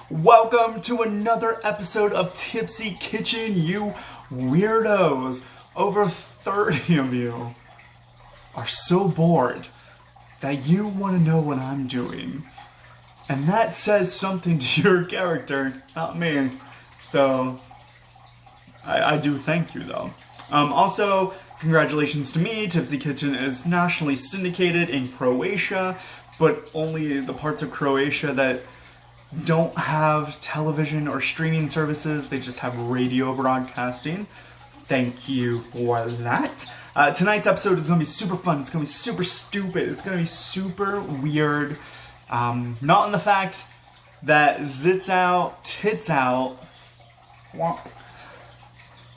Welcome to another episode of Tipsy Kitchen, you weirdos. Over 30 of you are so bored that you want to know what I'm doing. And that says something to your character, not me. So, I do thank you though. Also, congratulations to me. Tipsy Kitchen is nationally syndicated in Croatia, but only the parts of Croatia that don't have television or streaming services. They just have radio broadcasting. Thank you for that. Tonight's episode is going to be super fun. It's going to be super stupid. It's going to be super weird. Not in the fact that zits out, tits out,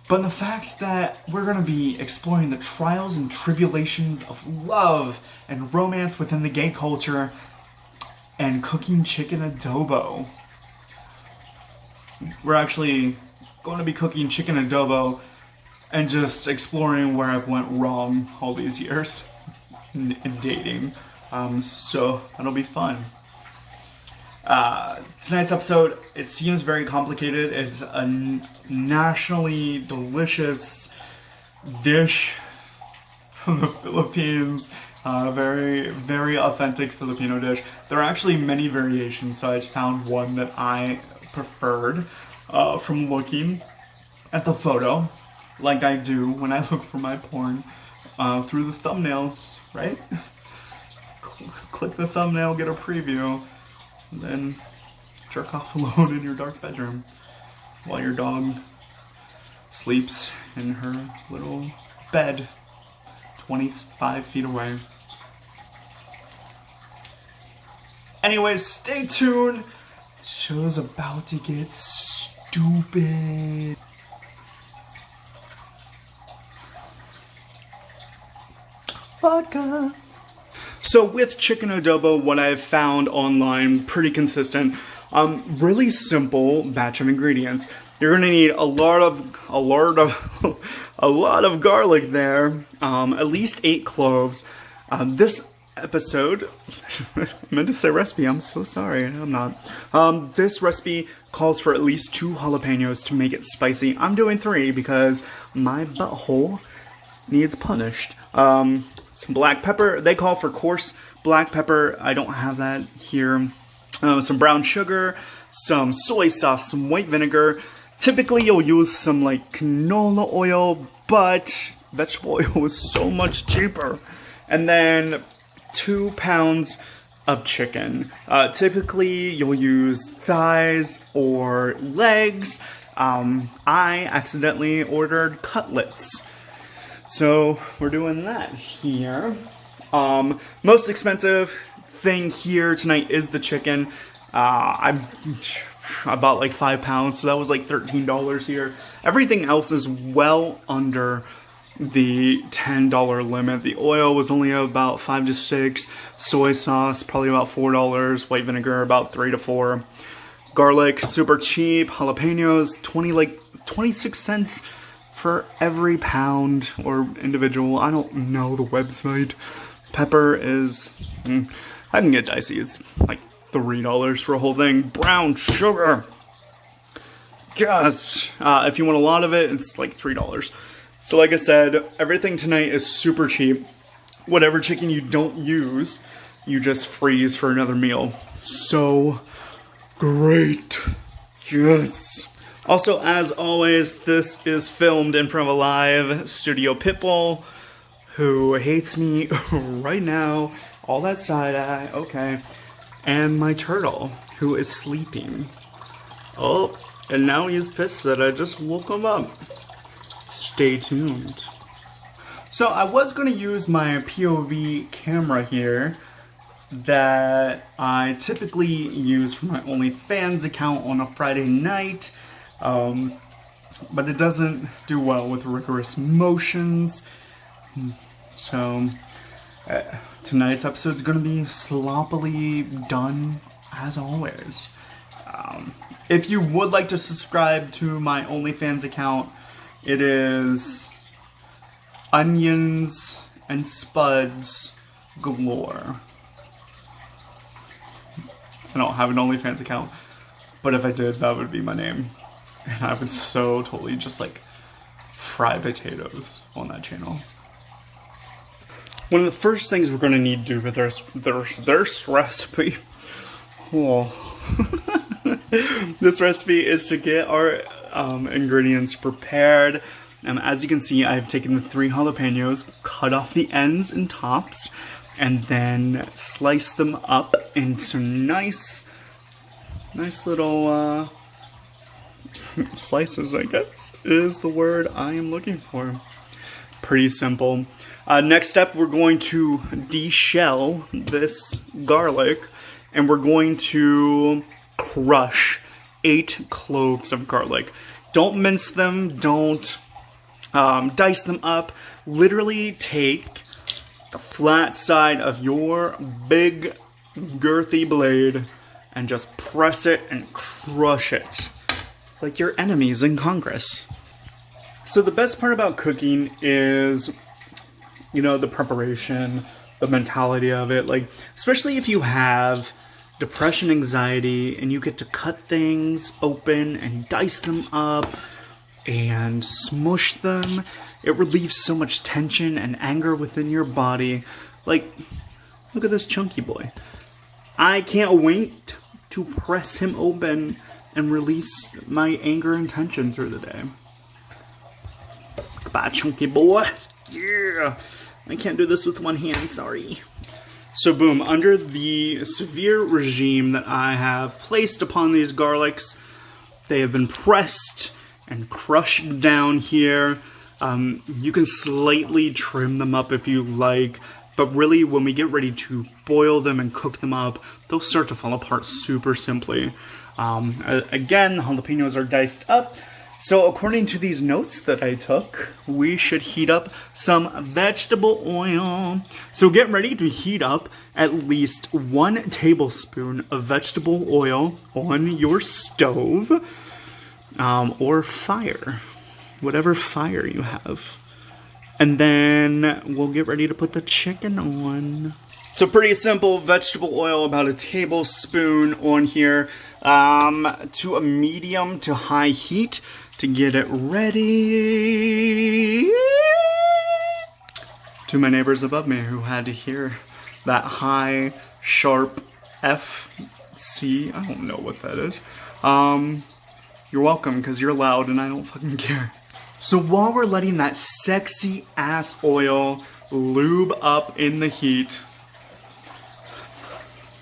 but in the fact that we're going to be exploring the trials and tribulations of love and romance within the gay culture and cooking chicken adobo. We're actually going to be cooking chicken adobo and just exploring where I've went wrong all these years in dating. So that'll be fun. Tonight's episode, it seems very complicated. It's a nationally delicious dish from the Philippines. Very, very authentic Filipino dish. There are actually many variations, so I found one that I preferred from looking at the photo, like I do when I look for my porn, through the thumbnails, right? Click the thumbnail, get a preview, and then jerk off alone in your dark bedroom while your dog sleeps in her little bed 25 feet away. Anyways, stay tuned. The show's about to get stupid. Vodka. So with chicken adobo, what I've found online, pretty consistent, really simple batch of ingredients. You're gonna need a lot of garlic there, at least 8 cloves. This episode, I meant to say recipe, I'm so sorry, I'm not. This recipe calls for at least 2 jalapenos to make it spicy. I'm doing 3 because my butthole needs punished. Some black pepper. They call for coarse black pepper. I don't have that here. Some brown sugar, some soy sauce, some white vinegar. Typically you'll use some like canola oil, but vegetable oil is so much cheaper. And then 2 pounds of chicken. Typically you'll use thighs or legs. I accidentally ordered cutlets. So we're doing that here. Most expensive thing here tonight is the chicken. I bought like 5 pounds, so that was like $13 here. Everything else is well under the $10 limit. The oil was only about 5 to 6. Soy sauce probably about $4. White vinegar about 3 to 4. Garlic super cheap. Jalapenos 26 cents. For every pound or individual. I don't know the website. Pepper is, I can get dicey. It's like $3 for a whole thing. Brown sugar. Yes. If you want a lot of it, it's like $3. So like I said, everything tonight is super cheap. Whatever chicken you don't use, you just freeze for another meal. So great. Yes. Also, as always, this is filmed in front of a live studio pitbull who hates me right now. All that side eye, okay. And my turtle, who is sleeping. Oh, and now he's pissed that I just woke him up. Stay tuned. So I was going to use my POV camera here that I typically use for my OnlyFans account on a Friday night. But it doesn't do well with rigorous motions. So tonight's episode is going to be sloppily done as always. If you would like to subscribe to my OnlyFans account, it is onions and spuds galore. I don't have an OnlyFans account, but if I did, that would be my name. And I would so totally just like fry potatoes on that channel. One of the first things we're going to need to do with this recipe, this recipe is to get our ingredients prepared. As you can see, I've taken the 3 jalapenos, cut off the ends and tops, and then slice them up into nice little slices, I guess, is the word I am looking for. Pretty simple. Next step, we're going to de-shell this garlic, and we're going to crush 8 cloves of garlic. Don't mince them, don't dice them up. Literally take the flat side of your big girthy blade and just press it and crush it like your enemies in Congress. So the best part about cooking is, you know, the preparation, the mentality of it. Like, especially if you have depression, anxiety, and you get to cut things open and dice them up and smush them. It relieves so much tension and anger within your body. Like, look at this chunky boy. I can't wait to press him open and release my anger and tension through the day. Goodbye, chunky boy. Yeah. I can't do this with one hand, sorry. So boom, under the severe regime that I have placed upon these garlics, they have been pressed and crushed down here. You can slightly trim them up if you like, but really when we get ready to boil them and cook them up, they'll start to fall apart super simply. Again, the jalapenos are diced up. So according to these notes that I took, we should heat up some vegetable oil. So get ready to heat up at least 1 tablespoon of vegetable oil on your stove or fire, whatever fire you have. And then we'll get ready to put the chicken on. So pretty simple, vegetable oil, about a tablespoon on here, to a medium to high heat to get it ready. To my neighbors above me who had to hear that high, sharp FC, I don't know what that is. You're welcome, because you're loud and I don't fucking care. So while we're letting that sexy ass oil lube up in the heat,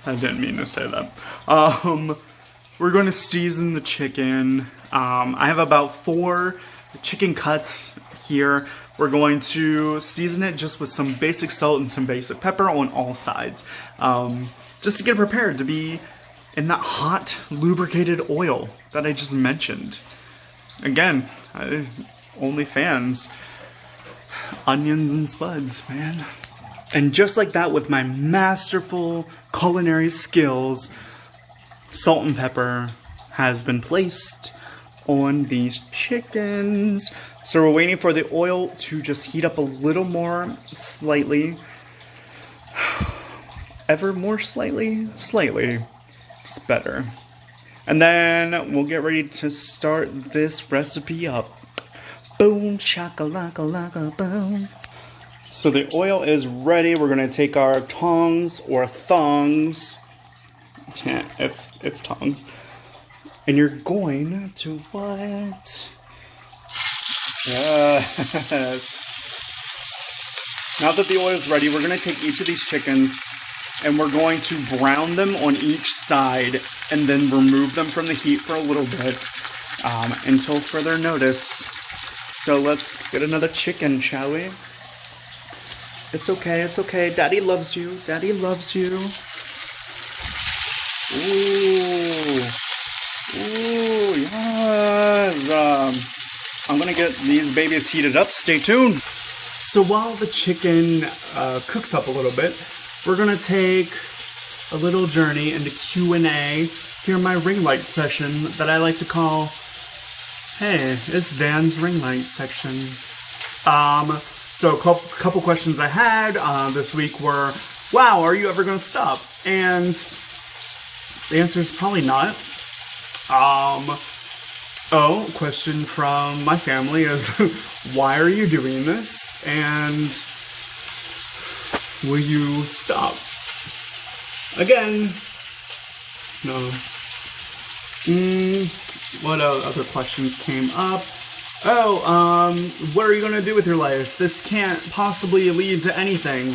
I didn't mean to say that. We're going to season the chicken. I have about 4 chicken cuts here. We're going to season it just with some basic salt and some basic pepper on all sides. Just to get it prepared to be in that hot, lubricated oil that I just mentioned. Again, OnlyFans, onions and spuds, man. And just like that, with my masterful culinary skills, salt and pepper has been placed on these chickens. So we're waiting for the oil to just heat up a little more slightly. Ever more slightly? Slightly. It's better. And then we'll get ready to start this recipe up. Boom, shakalaka boom. So the oil is ready. We're gonna take our tongs or thongs. Yeah, it's tongs. And you're going to what? Yes. Now that the oil is ready, we're gonna take each of these chickens and we're going to brown them on each side and then remove them from the heat for a little bit until further notice. So let's get another chicken, shall we? It's okay, it's okay. Daddy loves you. Daddy loves you. Ooh. Ooh, yes. I'm gonna get these babies heated up. Stay tuned. So while the chicken cooks up a little bit, we're gonna take a little journey into Q&A here in my ring light session that I like to call, hey, it's Dan's ring light section. So a couple questions I had this week were, wow, are you ever going to stop? And the answer is probably not. Question from my family is, why are you doing this? And will you stop? Again, no. What other questions came up? What are you going to do with your life? This can't possibly lead to anything.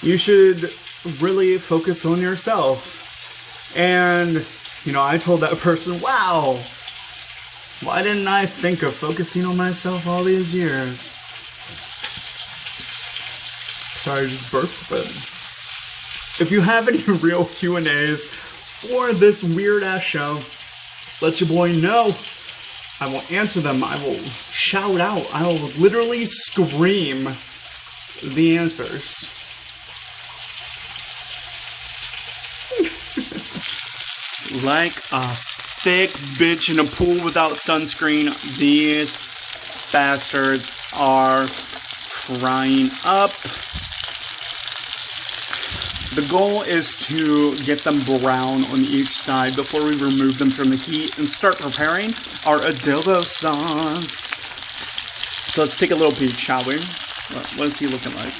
You should really focus on yourself. And, I told that person, wow, why didn't I think of focusing on myself all these years? Sorry, I just burped, but if you have any real Q&As for this weird-ass show, let your boy know. I will answer them. I will shout out. I will literally scream the answers. Like a thick bitch in a pool without sunscreen, these bastards are frying up. The goal is to get them brown on each side before we remove them from the heat and start preparing our adobo sauce. So let's take a little peek, shall we? What is he looking like?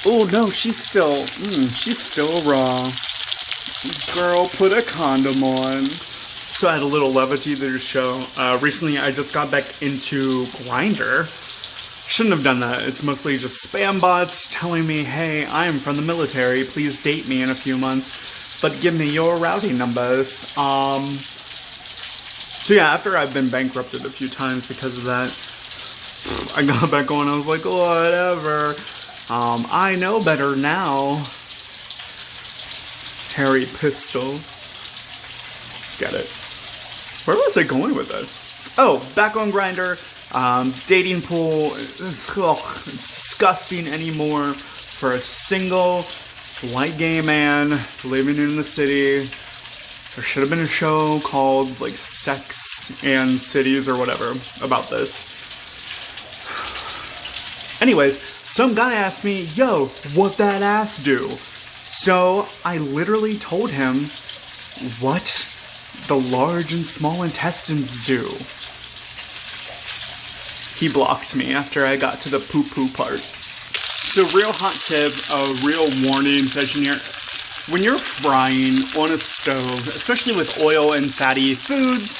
Oh no, she's still raw. Girl, put a condom on. So I had a little levity to the show. Recently I just got back into Grindr. Shouldn't have done that. It's mostly just spam bots telling me, hey, I am from the military. Please date me in a few months, but give me your routing numbers. So yeah, after I've been bankrupted a few times because of that, I got back on. I was like, whatever. I know better now. Harry Pistol. Get it. Where was I going with this? Oh, back on Grindr. Dating pool, it's disgusting anymore for a single white gay man living in the city. There should have been a show called like Sex and Cities or whatever about this. Anyways, some guy asked me, yo, what that ass do? So I literally told him what the large and small intestines do. He blocked me after I got to the poo-poo part. So real hot tip, a real warning session here. When you're frying on a stove, especially with oil and fatty foods,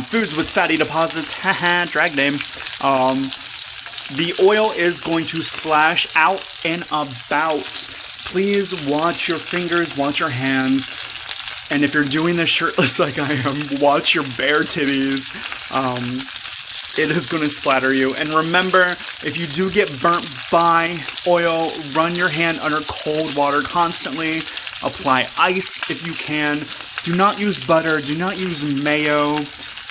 foods with fatty deposits, haha, drag name, the oil is going to splash out and about. Please watch your fingers, watch your hands, and if you're doing this shirtless like I am, watch your bare titties. It is going to splatter you. And remember, if you do get burnt by oil, run your hand under cold water constantly. Apply ice if you can. Do not use butter. Do not use mayo.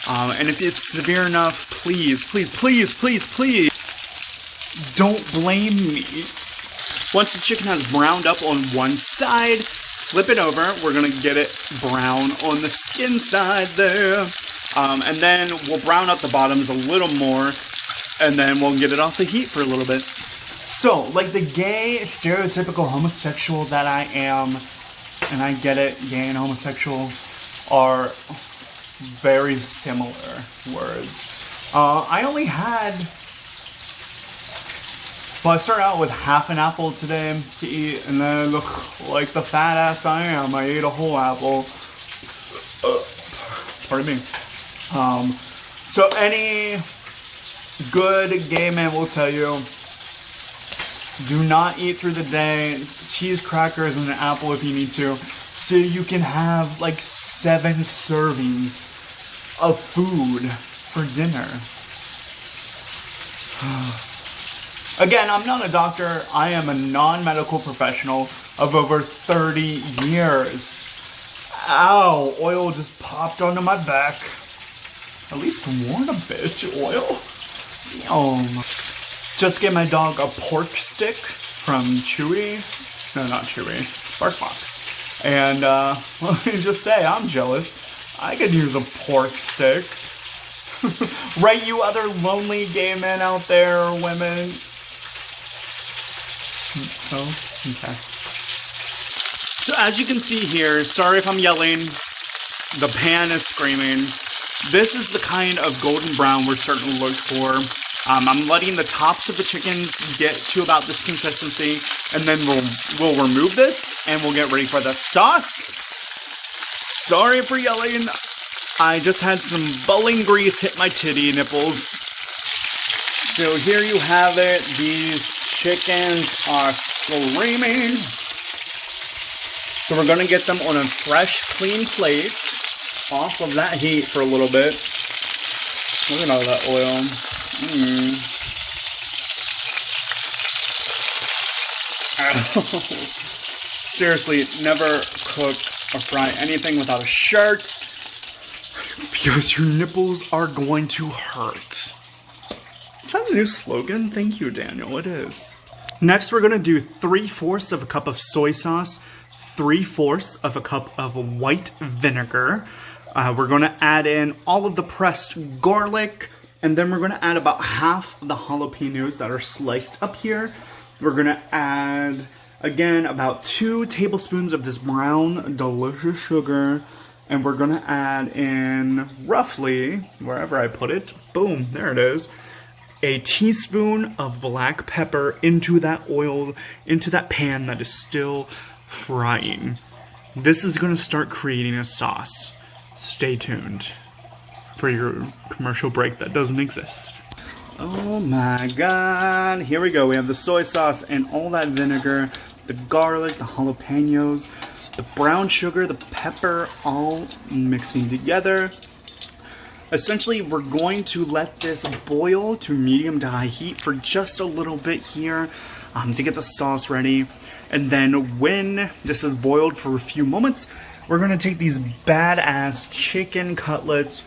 And if it's severe enough, please, please, please, please, please, don't blame me. Once the chicken has browned up on one side, flip it over. We're going to get it brown on the skin side there. And then we'll brown up the bottoms a little more, and then we'll get it off the heat for a little bit. So, like the gay, stereotypical homosexual that I am, and I get it, gay and homosexual are very similar words. I only had, well, I started out with half an apple today to eat, and then look like the fat ass I am, I ate a whole apple. Pardon me. So any good gay man will tell you, do not eat through the day, cheese, crackers, and an apple if you need to, so you can have like 7 servings of food for dinner. Again, I'm not a doctor. I am a non-medical professional of over 30 years. Ow, oil just popped onto my back. At least warn a bitch, oil. Damn. Just get my dog a pork stick from Chewy. No, not Chewy. BarkBox. And let me just say, I'm jealous. I could use a pork stick. Right, you other lonely gay men out there, women? Oh, okay. So as you can see here, sorry if I'm yelling, the pan is screaming. This is the kind of golden brown we're starting to look for. I'm letting the tops of the chickens get to about this consistency, and then we'll remove this and we'll get ready for the sauce. Sorry for yelling. I just had some bowling grease hit my titty nipples. So here you have it. These chickens are screaming. So we're gonna get them on a fresh, clean plate off of that heat for a little bit. Look at all that oil. Seriously, never cook or fry anything without a shirt, because your nipples are going to hurt. Is that a new slogan? Thank you, Daniel. It is. Next, we're gonna do 3/4 of a cup of soy sauce, 3/4 of a cup of white vinegar. We're gonna add in all of the pressed garlic, and then we're gonna add about half of the jalapenos that are sliced up here. We're gonna add, again, about 2 tablespoons of this brown, delicious sugar. And we're gonna add in, roughly, wherever I put it, boom, there it is, a teaspoon of black pepper into that oil, into that pan that is still frying. This is gonna start creating a sauce. Stay tuned for your commercial break that doesn't exist. Oh my god, here we go. We have the soy sauce and all that vinegar, the garlic, the jalapenos, the brown sugar, the pepper, all mixing together. Essentially, we're going to let this boil to medium to high heat for just a little bit here to get the sauce ready. And then when this is boiled for a few moments, we're gonna take these badass chicken cutlets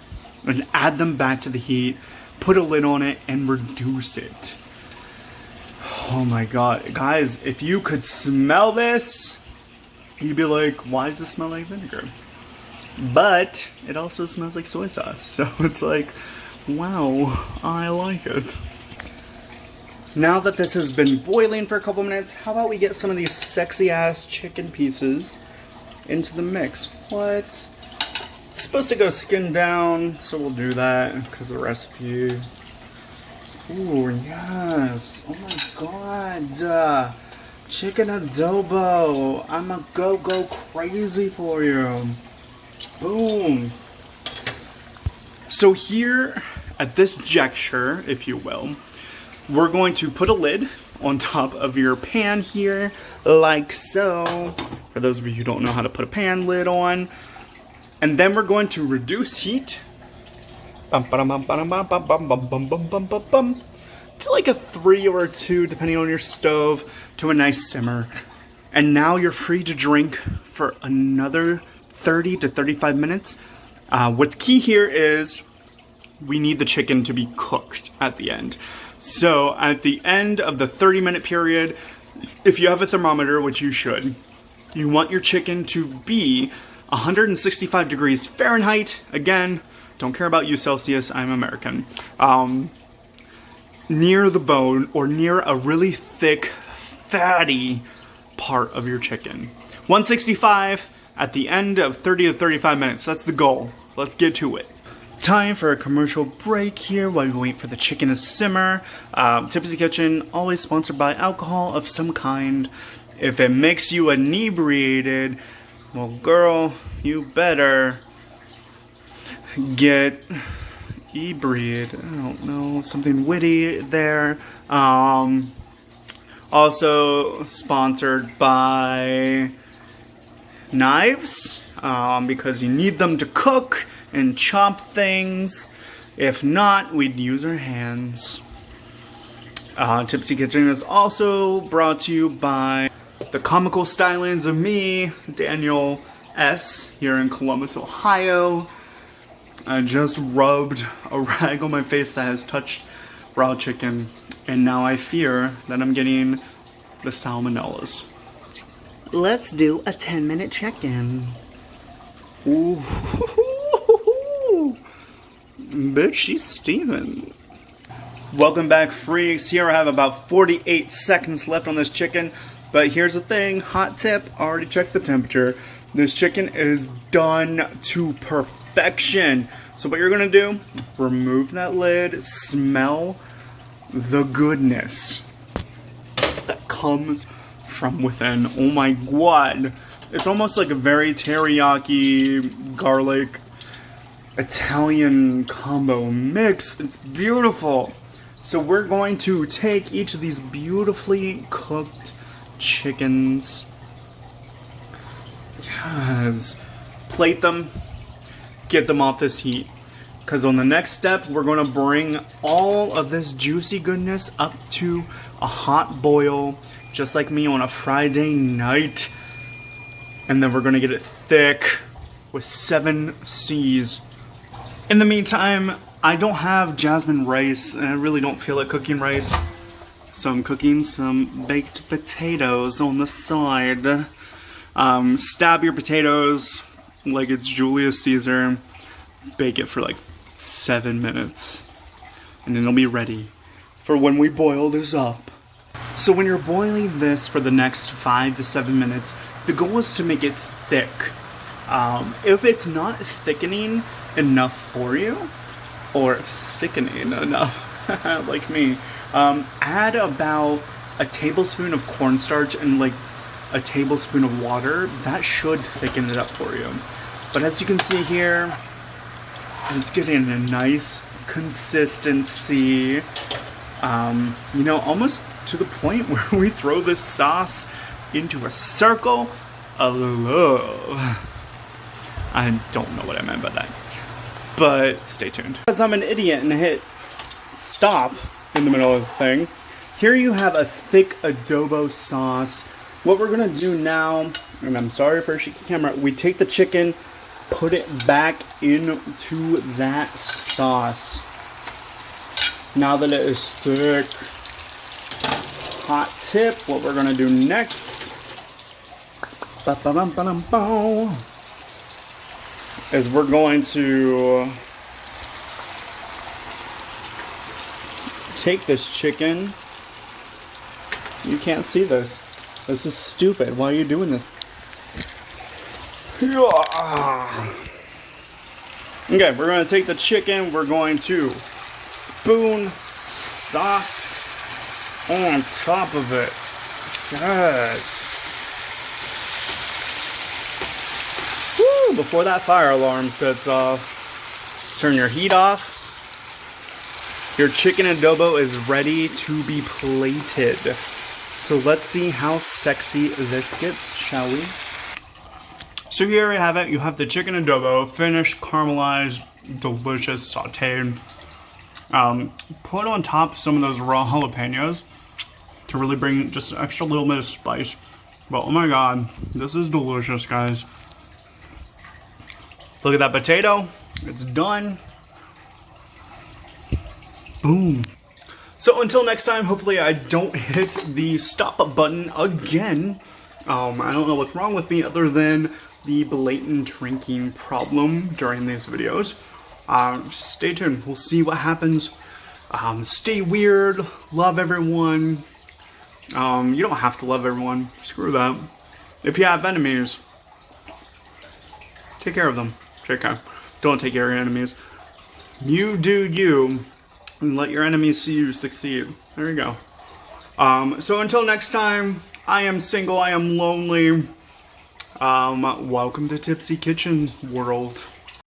and add them back to the heat, put a lid on it, and reduce it. Oh my god. Guys, if you could smell this, you'd be like, why does this smell like vinegar? But it also smells like soy sauce. So it's like, wow, I like it. Now that this has been boiling for a couple minutes, how about we get some of these sexy ass chicken pieces into the mix? What? It's supposed to go skin down, so we'll do that because of the recipe. Ooh, yes. Oh my god. Chicken adobo. I'ma go crazy for you. Boom. So here, at this juncture, if you will, we're going to put a lid on top of your pan here, like so. For those of you who don't know how to put a pan lid on. And then we're going to reduce heat to like a 3 or a 2, depending on your stove, to a nice simmer. And now you're free to drink for another 30 to 35 minutes. What's key here is we need the chicken to be cooked at the end. So at the end of the 30-minute period, if you have a thermometer, which you should, you want your chicken to be 165 degrees Fahrenheit. Again, don't care about you Celsius, I'm American. Near the bone or near a really thick, fatty part of your chicken. 165 at the end of 30 to 35 minutes. That's the goal. Let's get to it. Time for a commercial break here while we wait for the chicken to simmer. Tipsy Kitchen, always sponsored by alcohol of some kind. If it makes you inebriated, well, girl, you better get inebriated. I don't know, something witty there. Also sponsored by knives, because you need them to cook and chop things. If not, we'd use our hands. Tipsy Kitchen is also brought to you by the comical stylings of me, Daniel S., here in Columbus, Ohio. I just rubbed a rag on my face that has touched raw chicken, and now I fear that I'm getting the salmonellas. Let's do a 10-minute check-in. Ooh. Bitch, she's steaming. Welcome back, freaks. Here I have about 48 seconds left on this chicken. But here's the thing, hot tip, already checked the temperature. This chicken is done to perfection. So what you're gonna do, remove that lid, smell the goodness that comes from within. Oh my god. It's almost like a very teriyaki, garlic, Italian combo mix. It's beautiful. So we're going to take each of these beautifully cooked chickens. Yes. Plate them. Get them off this heat. Because on the next step, we're going to bring all of this juicy goodness up to a hot boil. Just like me on a Friday night. And then we're going to get it thick with 7 C's. In the meantime, I don't have jasmine rice, and I really don't feel like cooking rice. So I'm cooking some baked potatoes on the side. Stab your potatoes like it's Julius Caesar. Bake it for like 7 minutes. And then it'll be ready for when we boil this up. So when you're boiling this for the next 5 to 7 minutes, the goal is to make it thick. If it's not thickening enough for you, or sickening enough, like me, add about a tablespoon of cornstarch and like a tablespoon of water. That should thicken it up for you. But as you can see here, it's getting a nice consistency. You know, almost to the point where we throw this sauce into a circle of love. I don't know what I meant by that. But stay tuned. Because I'm an idiot and hit stop in the middle of the thing. Here you have a thick adobo sauce. What we're gonna do now, and I'm sorry for a shaky camera, we take the chicken, put it back into that sauce. Now that it is thick, hot tip, what we're gonna do next is we're going to take this chicken. You can't see this. This is stupid. Why are you doing this? Okay, we're going to take the chicken. We're going to spoon sauce on top of it. Good. Before that fire alarm sets off, turn your heat off. Your chicken adobo is ready to be plated. So let's see how sexy this gets, shall we? So here you have it. You have the chicken adobo, finished, caramelized, delicious, sauteed. Put on top some of those raw jalapenos to really bring just an extra little bit of spice. But oh my god, this is delicious, guys. Look at that potato. It's done. Boom. So until next time, hopefully I don't hit the stop button again. I don't know what's wrong with me other than the blatant drinking problem during these videos. Stay tuned. We'll see what happens. Stay weird. Love everyone. You don't have to love everyone. Screw that. If you have enemies, take care of them. Take care. Don't take care of your enemies. You do you, and let your enemies see you succeed. There you go. So until next time, I am single, I am lonely. Welcome to Tipsy Kitchen world.